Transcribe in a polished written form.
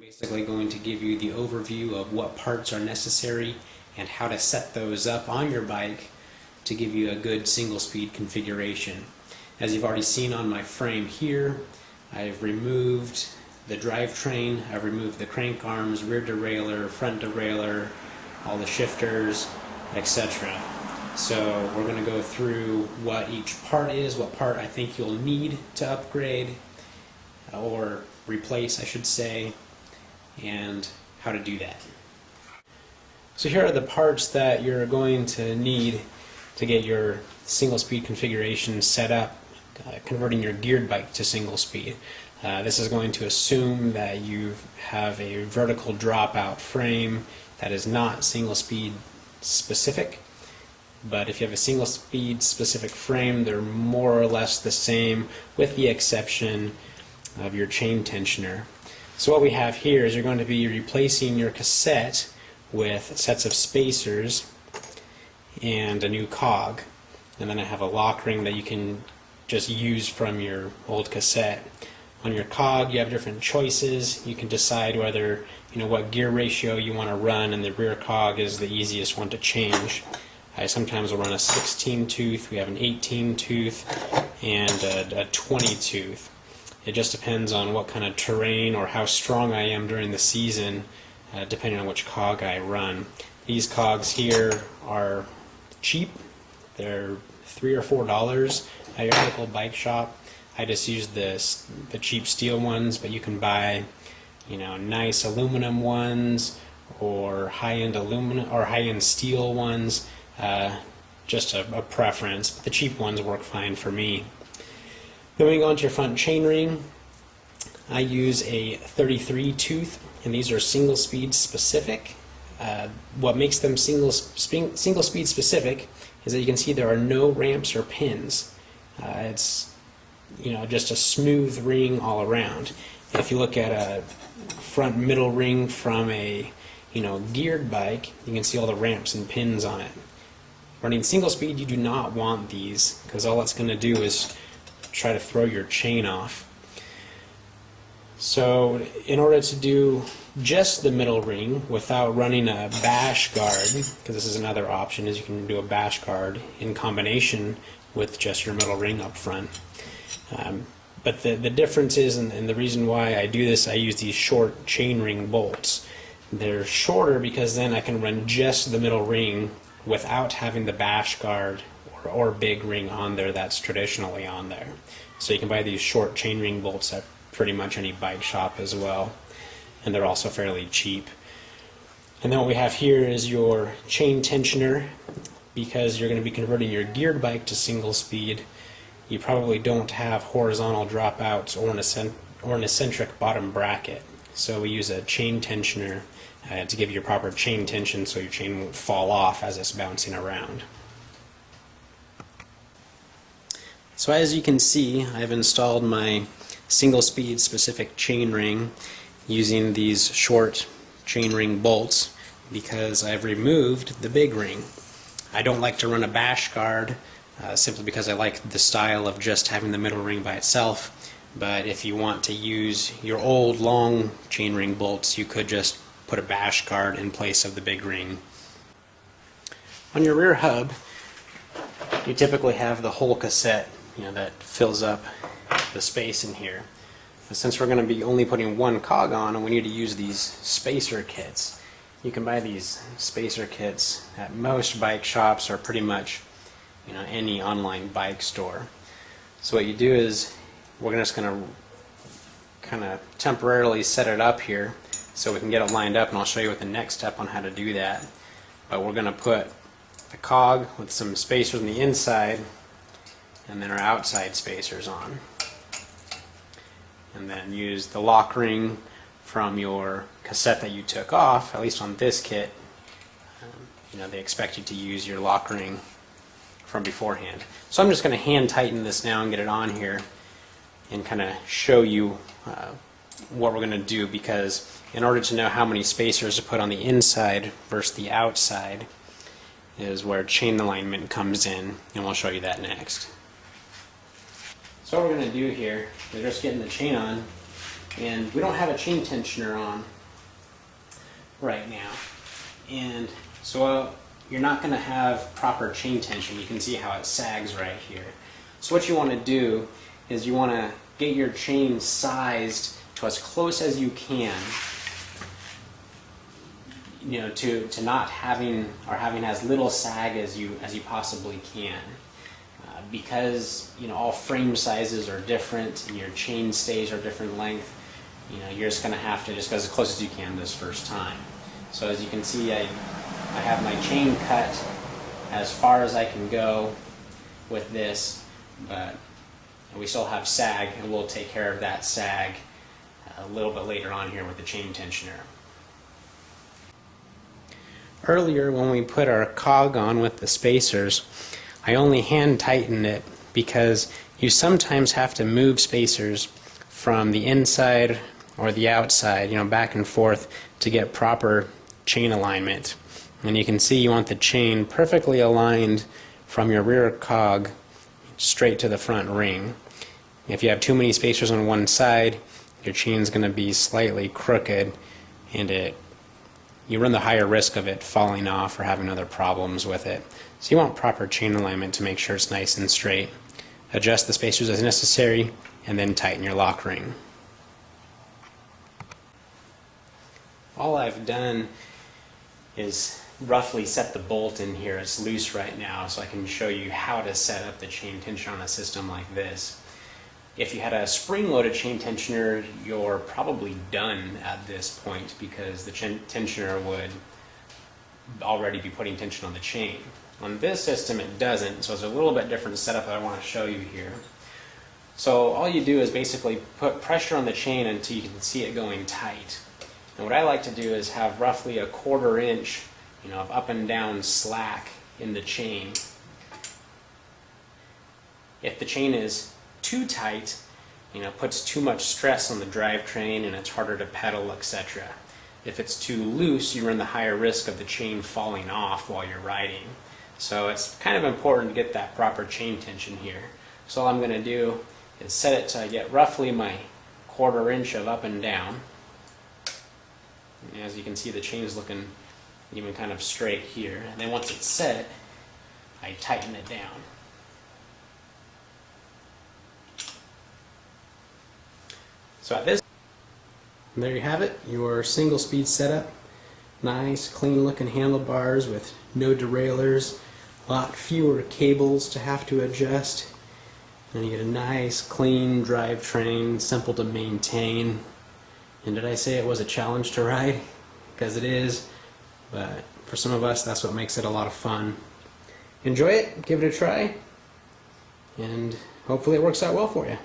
basically going to give you the overview of what parts are necessary and how to set those up on your bike to give you a good single speed configuration. As you've already seen on my frame here, I've removed the drivetrain, I've removed the crank arms, rear derailleur, front derailleur, all the shifters, etc. So we're going to go through what each part is, what part I think you'll need to upgrade or replace, I should say, and how to do that. So here are the parts that you're going to need to get your single speed configuration set up, converting your geared bike to single speed. This is going to assume that you have a vertical dropout frame that is not single speed specific, but if you have a single speed specific frame, they're more or less the same with the exception of your chain tensioner. So what we have here is you're going to be replacing your cassette with sets of spacers and a new cog, and then I have a lock ring that you can just use from your old cassette. On your cog you have different choices. You can decide whether, what gear ratio you want to run, and the rear cog is the easiest one to change. I sometimes will run a 16 tooth, we have an 18 tooth, and a 20 tooth. It just depends on what kind of terrain or how strong I am during the season, depending on which cog I run. These cogs here are cheap. They're $3 or $4 at your local bike shop. I just use the cheap steel ones, but you can buy, nice aluminum ones or high-end aluminum or high-end steel ones. Just a preference, but the cheap ones work fine for me. Then we go into your front chainring. I use a 33 tooth, and these are single speed specific. What makes them single speed specific is that you can see there are no ramps or pins. It's just a smooth ring all around. If you look at a front middle ring from a geared bike, you can see all the ramps and pins on it. Running single speed, you do not want these, because all it's going to do is try to throw your chain off. So in order to do just the middle ring without running a bash guard, because this is another option, is you can do a bash guard in combination with just your middle ring up front. But the difference is, and the reason why I do this, I use these short chain ring bolts. They're shorter because then I can run just the middle ring without having the bash guard or big ring on there that's traditionally on there. So you can buy these short chain ring bolts at pretty much any bike shop as well, and they're also fairly cheap. And then what we have here is your chain tensioner. Because you're going to be converting your geared bike to single speed, you probably don't have horizontal dropouts or an eccentric bottom bracket. So we use a chain tensioner to give you proper chain tension so your chain won't fall off as it's bouncing around. So as you can see, I've installed my single speed specific chain ring using these short chain ring bolts because I've removed the big ring. I don't like to run a bash guard simply because I like the style of just having the middle ring by itself, but if you want to use your old long chain ring bolts, you could just put a bash guard in place of the big ring. On your rear hub, you typically have the whole cassette that fills up the space in here. But since we're going to be only putting one cog on and we need to use these spacer kits, you can buy these spacer kits at most bike shops or pretty much any online bike store. So what you do is we're just going to kind of temporarily set it up here so we can get it lined up, and I'll show you with the next step on how to do that. But we're going to put the cog with some spacers on the inside and then our outside spacers on, and then use the lock ring from your cassette that you took off. At least on this kit, they expect you to use your lock ring from beforehand. So I'm just going to hand tighten this now and get it on here and kind of show you what we're going to do, because in order to know how many spacers to put on the inside versus the outside is where chain alignment comes in, and we'll show you that next. So what we're going to do here is just getting the chain on, and we don't have a chain tensioner on right now. And so you're not going to have proper chain tension. You can see how it sags right here. So what you want to do is you want to get your chain sized to as close as you can, you know, to not having as little sag as you possibly can. Because you know all frame sizes are different and your chain stays are different length, you know, you're just going to have to just go as close as you can this first time. So as you can see, I have my chain cut as far as I can go with this, but we still have sag, and we'll take care of that sag a little bit later on here with the chain tensioner. Earlier when we put our cog on with the spacers, I only hand tightened it because you sometimes have to move spacers from the inside or the outside, you know, back and forth to get proper chain alignment. And you can see you want the chain perfectly aligned from your rear cog straight to the front ring. If you have too many spacers on one side, your chain's going to be slightly crooked, and you run the higher risk of it falling off or having other problems with it. So you want proper chain alignment to make sure it's nice and straight. Adjust the spacers as necessary, and then tighten your lock ring. All I've done is roughly set the bolt in here. It's loose right now, so I can show you how to set up the chain tensioner on a system like this. If you had a spring-loaded chain tensioner, you're probably done at this point because the tensioner would already be putting tension on the chain. On this system it doesn't, so it's a little bit different setup that I want to show you here. So all you do is basically put pressure on the chain until you can see it going tight. And what I like to do is have roughly a 1/4 inch, you know, of up and down slack in the chain. If the chain is too tight, you know, puts too much stress on the drivetrain and it's harder to pedal, etc. If it's too loose, you run the higher risk of the chain falling off while you're riding. So it's kind of important to get that proper chain tension here. So all I'm going to do is set it to get roughly my 1/4 inch of up and down. And as you can see, the chain is looking even kind of straight here. And then once it's set, I tighten it down. So there you have it, your single speed setup. Nice, clean looking handlebars with no derailleurs, a lot fewer cables to have to adjust. And you get a nice, clean drivetrain, simple to maintain. And did I say it was a challenge to ride? Because it is, but for some of us, that's what makes it a lot of fun. Enjoy it, give it a try, and hopefully it works out well for you.